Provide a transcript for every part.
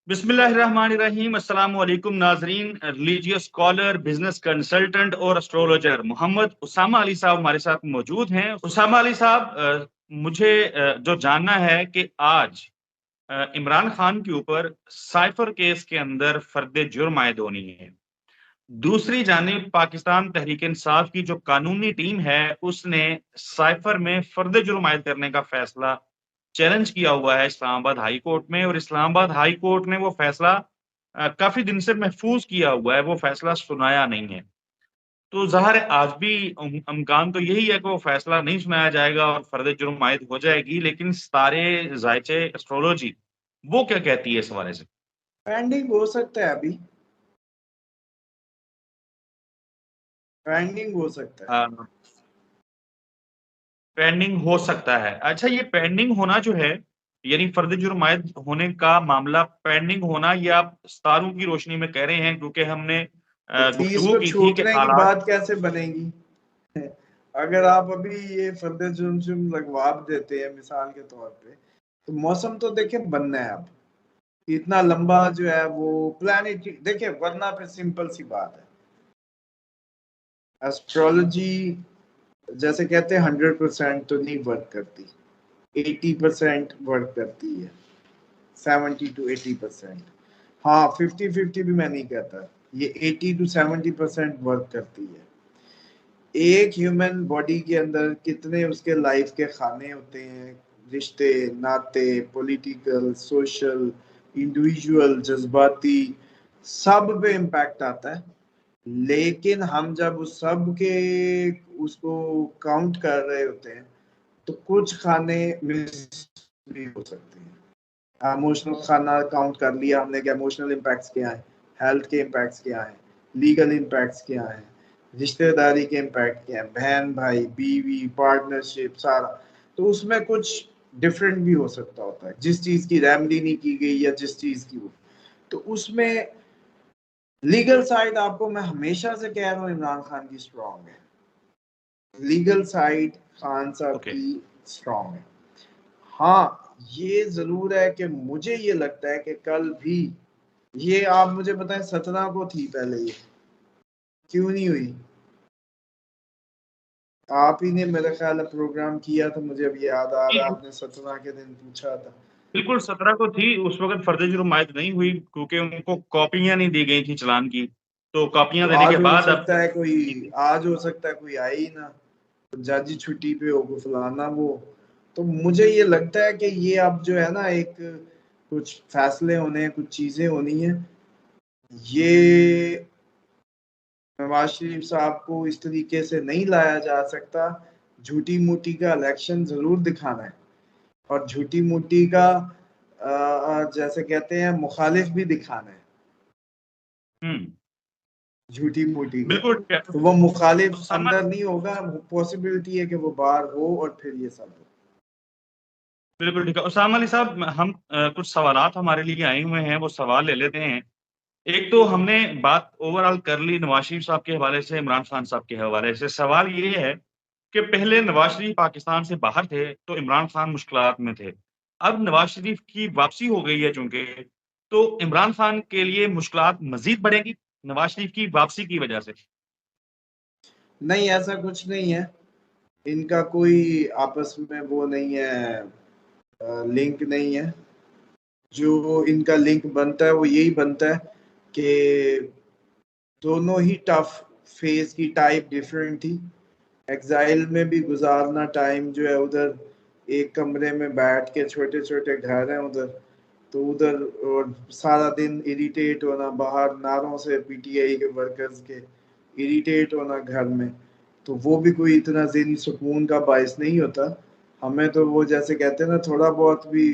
बिस्मिल्लाहिर्रहमानिर्रहीम। अस्सलाम वालेकुम नाजरीन। रिलीजियस स्कॉलर, बिजनेस कंसल्टेंट और एस्ट्रोलॉजर मोहम्मद उसामा अली साहब हमारे साथ मौजूद हैं। उसामा अली साहब, मुझे जो जानना है कि आज इमरान खान के ऊपर साइफर केस के अंदर फर्द जुर्म आयद होनी है। दूसरी जानिब पाकिस्तान तहरीक इंसाफ की जो कानूनी टीम है उसने साइफर में फर्द जुर्म आयद करने का फैसला चैलेंज किया हुआ है इस्लामाबाद हाई कोर्ट में, और इस्लामाबाद हाई कोर्ट ने वो फैसला काफी दिन से महफूज किया हुआ है, वो फैसला सुनाया नहीं है। तो ज़ाहिर है आज भी इम्कान तो यही है कि वो फैसला नहीं सुनाया जाएगा और फर्द जुर्म आयद हो जाएगी, लेकिन सितारे ज़ायचे एस्ट्रोलॉजी वो क्या कहती है इस हवाले से? पेंडिंग हो सकता है अभी, पेंडिंग हो सकता है। पेंडिंग हो सकता है। अच्छा, ये पेंडिंग होना जो है, यानी फर्द जुर्म आयद होने का मामला पेंडिंग होना, ये आप सितारों की रोशनी में कह रहे हैं क्योंकि हमने तो फीस गुफ्तगू को की थी कि छूटने की हालात। बात कैसे बनेगी? अगर आप अभी ये फर्द जुर्म लगवा देते हैं मिसाल के तौर पे, तो मौसम तो देखिए बनना है अब। इतना लंबा जो है वो प्लानिट देखिए, वरना फिर सिंपल सी बात है, एस्ट्रोलॉजी जैसे कहते हैं 100% तो नहीं वर्क करती, 80% वर्क करती है, 70 to 80%। हाँ, 50-50 भी मैं नहीं कहता, ये 80 to 70% वर्क करती है। एक ह्यूमन बॉडी के अंदर कितने उसके लाइफ के खाने होते हैं, रिश्ते, नाते, पॉलिटिकल, सोशल, इंडिविजुअल, जज्बाती, सब पे इम्पैक्ट आता है। लेकिन हम जब उस सब के उसको काउंट कर रहे होते हैं, तो कुछ खाने मिस भी हो सकते हैं। इमोशनल खाना काउंट कर लिया हमने कि इमोशनल इम्पैक्ट्स क्या है, हेल्थ के इम्पैक्ट्स क्या है, लीगल इम्पैक्ट्स क्या है, रिश्तेदारी के इम्पैक्ट क्या है, बहन भाई, बीवी, पार्टनरशिप, सारा। तो उसमें कुछ डिफरेंट भी हो सकता होता है, जिस चीज की रेमेडी नहीं की गई या जिस चीज की वो, तो उसमें लीगल साइड आपको मैं हमेशा से कह रहा हूँ इमरान खान की स्ट्रांग है, लीगल साइड खान साहब ओके। की स्ट्रांग है। हाँ, ये जरूर है कि मुझे ये लगता है कि कल भी ये, आप मुझे बताएं 17 को थी पहले, ये क्यों नहीं हुई? आप ही ने मेरे ख्याल है प्रोग्राम किया था, मुझे अभी याद आ रहा है, आपने 17 के दिन पूछा था। बिल्कुल 17 को थी, उस वक्त फर्द जुर्म आयद नहीं हुई क्योंकि उनको कॉपियां नहीं दी गई थी चालान की। तो कॉपियां तो देने के आज हो बाद अब सकता है कोई, आज हो सकता है कोई आए ही ना, जज ही छुट्टी पे हो, फलाना वो। तो मुझे ये लगता है कि ये अब जो है ना, एक कुछ फैसले होने हैं, कुछ चीजें होनी है। ये नवाज शरीफ साहब को इस तरीके से नहीं लाया जा सकता। झूठी मूठी का इलेक्शन जरूर दिखाना है, और झूठी मूठी का जैसे कहते हैं मुखालिफ भी दिखाना है, हम्म। झूठी मूठी का। बिल्कुल ठीक है। तो वो मुखालिफ उसामा, अंदर नहीं होगा, पॉसिबिलिटी है कि वो बाहर हो और फिर ये सब हो। बिल्कुल ठीक है। उसामा अली साहब, हम कुछ सवालात हमारे लिए आए हुए हैं, वो सवाल ले लेते हैं। एक तो हमने बात ओवरऑल कर ली नवाज शरीफ साहब के हवाले से, इमरान खान साहब के हवाले से। सवाल ये है कि पहले नवाज शरीफ पाकिस्तान से बाहर थे तो इमरान खान मुश्किलात में थे। अब नवाज शरीफ की वापसी हो गई है चूंकि, तो इमरान खान के लिए मुश्किलात मजीद बढ़ेगी नवाज शरीफ की वापसी की वजह से? नहीं, ऐसा कुछ नहीं है, इनका कोई आपस में वो नहीं है, लिंक नहीं है। जो इनका लिंक बनता है वो यही बनता है कि दोनों ही टफ फेज की टाइप डिफरेंट थी। एग्जाइल में भी गुजारना टाइम जो है उधर, एक कमरे में बैठ के, छोटे छोटे घर हैं उधर, तो उधर और सारा दिन इरिटेट होना, बाहर नारों से पीटीआई के वर्कर्स के इरिटेट होना घर में, तो वो भी कोई इतना ज़हनी सुकून का बायस नहीं होता। हमें तो वो जैसे कहते हैं ना, थोड़ा बहुत भी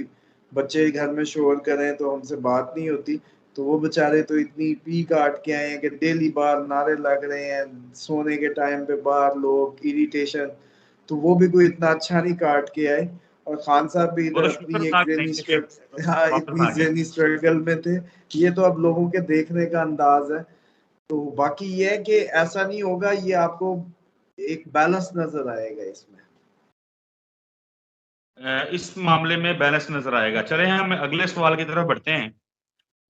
बच्चे घर में शोर करें तो हमसे बात नहीं होती, तो वो बेचारे तो इतनी पी काट के आए हैं कि डेली बाहर नारे लग रहे हैं, सोने के टाइम पे बाहर लोग इरिटेशन, तो वो भी कोई इतना अच्छा नहीं काट के आए। और खान साहब भी इधर बहुत अपनी एक शुक्रनाक ज़हनी तरीके से स्ट्रगल, हाँ, वापस इतनी आ गए। ज़हनी स्ट्रगल में थे। ये तो अब लोगों के देखने का अंदाज है। तो बाकी ये है कि ऐसा नहीं होगा, ये आपको एक बैलेंस नजर आएगा इसमें। इस मामले में बैलेंस नजर आएगा। चले हम अगले सवाल की तरफ बढ़ते हैं।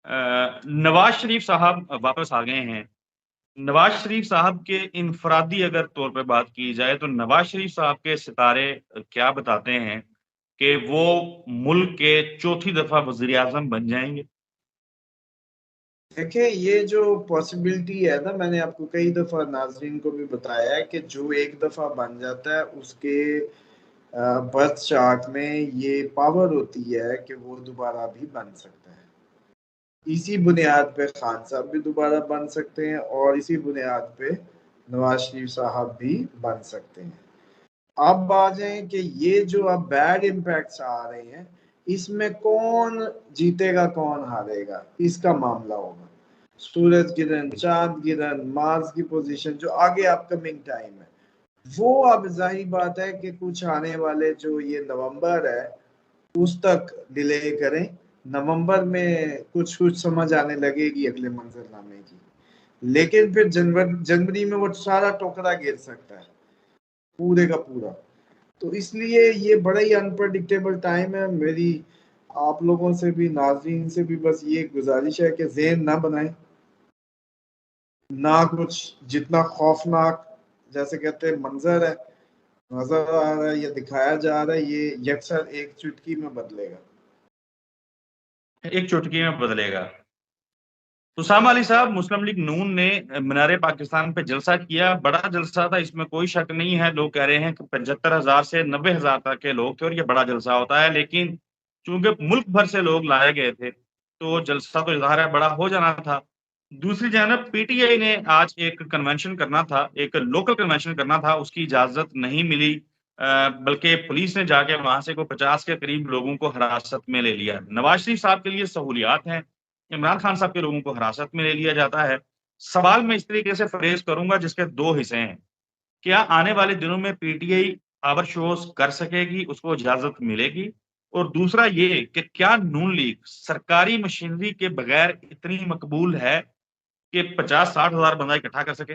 नवाज शरीफ साहब वापस आ गए हैं। नवाज शरीफ साहब के इनफरादी अगर तौर पे बात की जाए तो नवाज शरीफ साहब के सितारे क्या बताते हैं कि वो मुल्क के चौथी दफा वजीर आजम बन जाएंगे? देखिए, ये जो पॉसिबिलिटी है ना, मैंने आपको कई दफा नाजरीन को भी बताया है कि जो एक दफा बन जाता है उसके बर्थ चार्ट में ये पावर होती है कि वो दोबारा भी बन सकता है। इसी बुनियाद पे खान साहब भी दोबारा बन सकते हैं और इसी बुनियाद पे नवाज शरीफ साहब भी बन सकते हैं। अब आ जाए कि ये जो अब बैड इम्पैक्ट्स आ रहे हैं, इसमें कौन जीतेगा कौन हारेगा, इसका मामला होगा। सूरज गिरन, चांद गिरन, मार्स की पोजीशन जो आगे अपकमिंग टाइम है, वो अब जाहिर बात है कि कुछ आने वाले जो ये नवंबर है उस तक डिले करें। नवंबर में कुछ कुछ समझ आने लगेगी अगले मंजरनामे की, लेकिन फिर जनवरी में वो सारा टोकरा गिर सकता है पूरे का पूरा। तो इसलिए ये बड़ा ही अनप्रडिक्टेबल टाइम है। मेरी आप लोगों से भी, नाज़रीन से भी बस ये गुजारिश है कि ज़हन ना बनाएं, ना कुछ जितना खौफनाक जैसे कहते हैं मंजर है नजर आ रहा है या दिखाया जा रहा है, ये यकसर एक चुटकी में बदलेगा। एक चुटकी में बदलेगा। उसामा अली साहब, मुस्लिम लीग नून ने मीनारे पाकिस्तान पे जलसा किया, बड़ा जलसा था, इसमें कोई शक नहीं है। लोग कह रहे हैं कि 75,000 से 90,000 तक के लोग थे और ये बड़ा जलसा होता है, लेकिन चूंकि मुल्क भर से लोग लाए गए थे तो जलसा तो ज़ाहिर है बड़ा हो जाना था। दूसरी जानब पीटीआई ने आज एक कन्वेंशन करना था, एक लोकल कन्वेंशन करना था, उसकी इजाजत नहीं मिली, बल्कि पुलिस ने जाके वहां से कोई 50 के करीब लोगों को हिरासत में ले लिया। नवाज शरीफ साहब के लिए सहूलियात हैं, इमरान खान साहब के लोगों को हिरासत में ले लिया जाता है। सवाल मैं इस तरीके से फ्रेज करूंगा जिसके दो हिस्से हैं। क्या आने वाले दिनों में पीटीआई पावर शोज कर सकेगी, उसको इजाजत मिलेगी? और दूसरा ये कि क्या नून लीग सरकारी मशीनरी के बगैर इतनी मकबूल है कि 50-60 हजार बंदा इकट्ठा कर सके?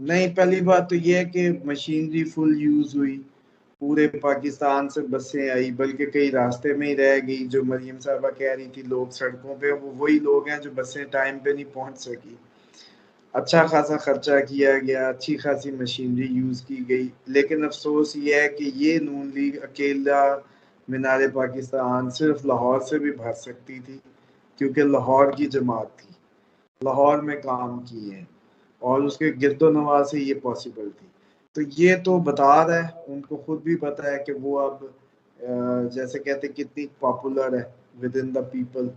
नहीं, पहली बात तो ये है कि मशीनरी फुल यूज हुई, पूरे पाकिस्तान से बसें आई, बल्कि कई रास्ते में ही रह गई। जो मरियम साहबा कह रही थी लोग सड़कों पे, वो वही लोग हैं जो बसें टाइम पे नहीं पहुंच सकी। अच्छा खासा खर्चा किया गया, अच्छी खासी मशीनरी यूज की गई, लेकिन अफसोस ये है कि ये नून लीग अकेला मीनारे पाकिस्तान सिर्फ लाहौर से भी भर सकती थी, क्योंकि लाहौर की जमात थी, लाहौर में काम किए हैं और उसके गिरदोनवा से ये पॉसिबल थी। तो ये तो बता रहा है, उनको खुद भी पता है कि वो अब जैसे कहते कितनी पॉपुलर है विद इन द पीपल।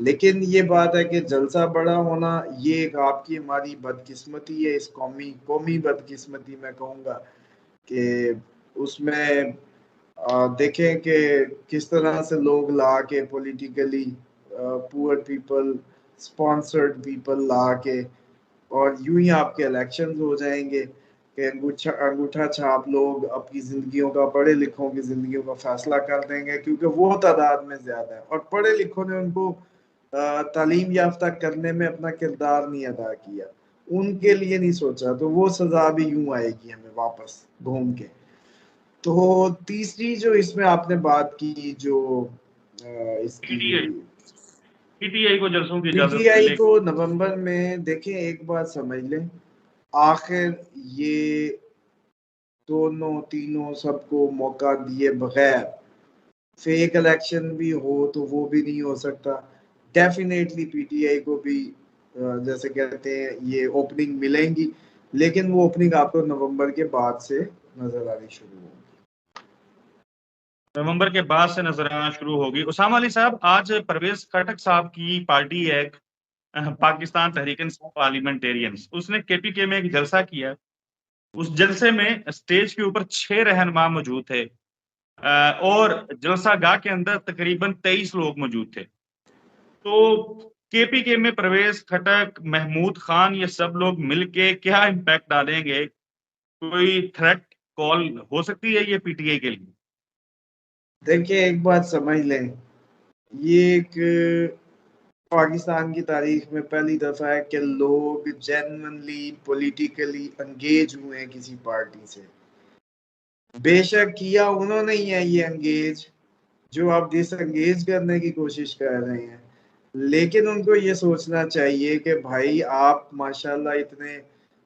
लेकिन ये बात है कि जलसा बड़ा होना ये एक आपकी हमारी बदकिस्मती है, इस कौमी कौमी बदकिस्मती मैं कहूँगा कि उसमें देखें कि किस तरह से लोग ला के politically poor people, sponsored people ला के, और यूं ही आपके इलेक्शंस हो जाएंगे कि अंगूठा अंगूठा छाप लोग अपनी जिंदगियों का, पढ़े लिखों की जिंदगियों का फैसला कर देंगे, क्योंकि वो तादाद में ज्यादा है और पढ़े लिखों ने उनको तालीम याफ्ता करने में अपना किरदार नहीं अदा किया, उनके लिए नहीं सोचा, तो वो सजा भी यूं आएगी हमें वापस घूम के। तो तीसरी जो इसमें आपने बात की, जो इसकी पीटीआई पीटीआई को जलसों की इजाजत पीटीआई को मिलेगी? नवंबर में, देखें एक बात समझ लें, आखिर ये दोनों तीनों सबको मौका दिए बगैर फेक इलेक्शन भी हो तो वो भी नहीं हो सकता। डेफिनेटली पीटीआई को भी जैसे कहते हैं ये ओपनिंग मिलेंगी, लेकिन वो ओपनिंग आपको नवंबर के बाद से नजर आनी शुरू होगी। नवंबर के बाद से नजर आना शुरू होगी। उसामा अली साहब, आज परवेज खटक साहब की पार्टी है पाकिस्तान तहरीक इंसाफ पार्लियामेंटेरियंस, उसने केपीके में एक जलसा किया। उस जलसे में स्टेज के ऊपर 6 रहनुमा मौजूद थे, और जलसा गाह के अंदर तकरीबन 23 लोग मौजूद थे। तो केपीके में परवेज खटक, महमूद खान, ये सब लोग मिलके क्या इम्पैक्ट डालेंगे? कोई थ्रेट कॉल हो सकती है ये पीटीआई के लिए? देखिए एक बात समझ लें, ये एक पाकिस्तान की तारीख में पहली दफा है कि लोग जेन्युइनली पॉलिटिकली एंगेज हुए हैं किसी पार्टी से। बेशक किया उन्होंने ही है ये एंगेज, जो आप डिसएंगेज करने की कोशिश कर रहे हैं, लेकिन उनको ये सोचना चाहिए कि भाई आप माशाल्लाह इतने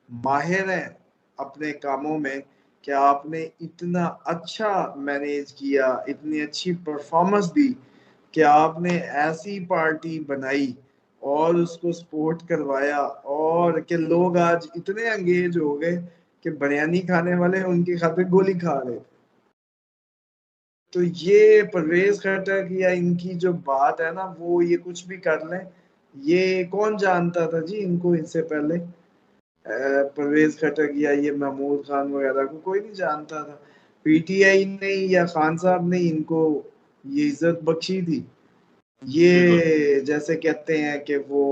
माहिर हैं अपने कामों में कि आपने इतना अच्छा मैनेज किया, इतनी अच्छी परफॉर्मेंस दी कि आपने ऐसी पार्टी बनाई और उसको सपोर्ट करवाया, और कि लोग आज इतने अंगेज हो गए कि बिरयानी खाने वाले उनकी खातिर गोली खा रहे थे। तो ये परवेज खट्टर या इनकी जो बात है ना, वो ये कुछ भी कर लें, ये कौन जानता था जी इनको इससे पहले? परवेज खट्टर या ये महमूद खान वगैरह को कोई नहीं जानता था। पीटीआई ने या खान साहब ने इनको ये इज्जत बख्शी थी। बिल्कुल ये जैसे कहते हैं कि वो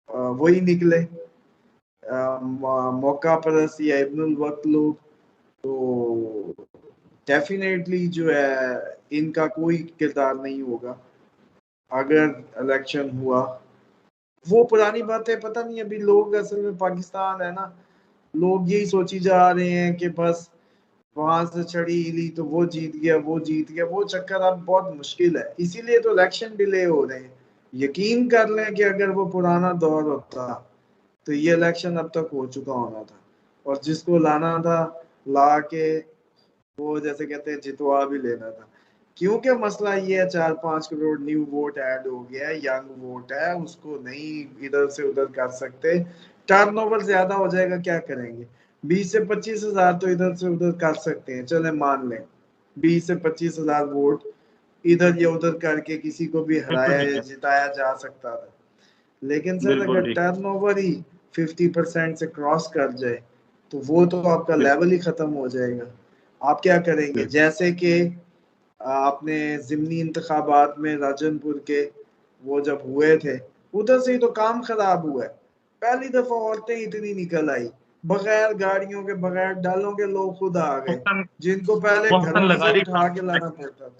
वही निकले मौका परस्त या इब्नुल वक्त लोग। तो डेफिनेटली जो है इनका कोई किरदार नहीं होगा अगर इलेक्शन हुआ। वो पुरानी बातें पता नहीं, अभी लोग असल में पाकिस्तान है ना, लोग यही सोची जा रहे हैं कि बस वहां से छड़ी हिली तो वो जीत गया, वो जीत गया। वो चक्कर अब बहुत मुश्किल है, इसीलिए तो इलेक्शन डिले हो रहे हैं। यकीन कर लें कि अगर वो पुराना दौर होता तो ये इलेक्शन अब तक हो चुका होना था, और जिसको लाना था ला के वो जैसे कहते हैं जितवा भी लेना था। क्योंकि मसला ये है 4-5 करोड़ न्यू वोट ऐड हो गया है, यंग वोट है, उसको नहीं इधर से उधर कर सकते। टर्नओवर ज्यादा हो जाएगा, क्या करेंगे? 20 से 25 हजार तो इधर से उधर कर सकते हैं, चले मान लें 20 से 25 हजार वोट इधर या उधर करके किसी को भी बिल्कुल हराया ठीक या है। जिताया जा सकता था। लेकिन सर बिल्कुल अगर ठीक। टर्नओवर ही 50% से क्रॉस कर जाए तो वो तो आपका बिल्कुल लेवल ही खत्म हो जाएगा। आप क्या करेंगे? बिल्कुल जैसे कि आपने जिमनी इंतखाबात में राजनपुर के वो जब हुए थे, उधर से ही तो काम खराब हुआ है। पहली दफा औरतें इतनी निकल आई, बगैर गाड़ियों के बगैर डालों के लोग खुद आ गए, मोहसन जिनको पहले मोहसन घरों से लगारी उठा के लाना पड़ता था।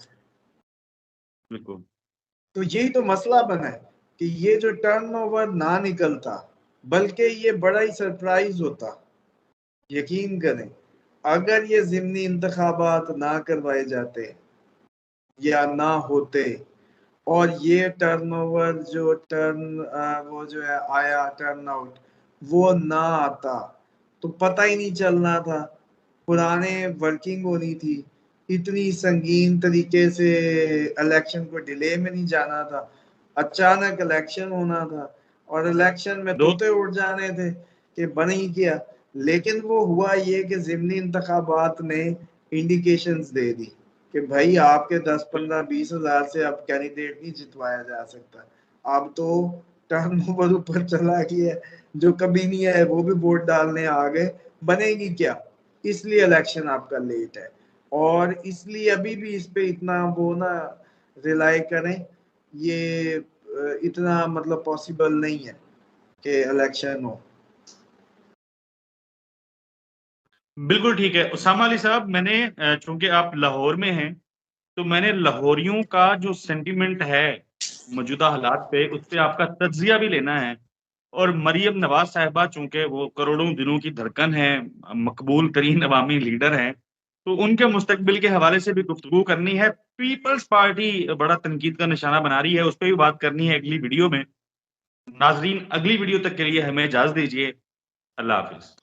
बिल्कुल तो यही तो मसला बना है कि ये जो टर्नओवर ना निकलता, बल्कि ये बड़ा ही सरप्राइज होता। यकीन करें, अगर ये जिमनी इंतखाबात ना करवाए जाते या ना होते, और ये टर्नओवर जो वो जो है आया टर्नआउट, वो ना आता, तो पता ही नहीं चलना था। पुराने वर्किंग होनी थी, इतनी संगीन तरीके से इलेक्शन को डिले में नहीं जाना था, अचानक इलेक्शन होना था, और इलेक्शन में दो। तोते उड़ जाने थे कि बन ही गया। लेकिन वो हुआ ये कि जिमनी इंतखाबात ने इंडिकेशंस दे दी कि भाई आपके 10-15-20 हजार से अब कैंडिडेट नहीं जितवाया जा सकता। अब तो टर्नओवर ऊपर चला गया है, जो कभी नहीं है वो भी वोट डालने आ गए, बनेगी क्या? इसलिए इलेक्शन आपका लेट है, और इसलिए अभी भी इस पे इतना वो ना रिलाई करें, ये इतना मतलब पॉसिबल नहीं है कि इलेक्शन हो। बिल्कुल ठीक है उसामा अली साहब, मैंने चूंकि आप लाहौर में हैं, तो मैंने लाहौरियों का जो सेंटिमेंट है मौजूदा हालात पे, उस पे आपका तज्जिया भी लेना है। और मरियम नवाज साहिबा चूंकि वो करोड़ों दिलों की धड़कन है, मकबूल तरीन अवामी लीडर हैं, तो उनके मुस्तकबिल के हवाले से भी गुफ्तगू करनी है। पीपल्स पार्टी बड़ा तनकीद का निशाना बना रही है, उस पर भी बात करनी है अगली वीडियो में। नाजरीन, अगली वीडियो तक के लिए हमें इजाजत दीजिए। अल्लाह हाफिज।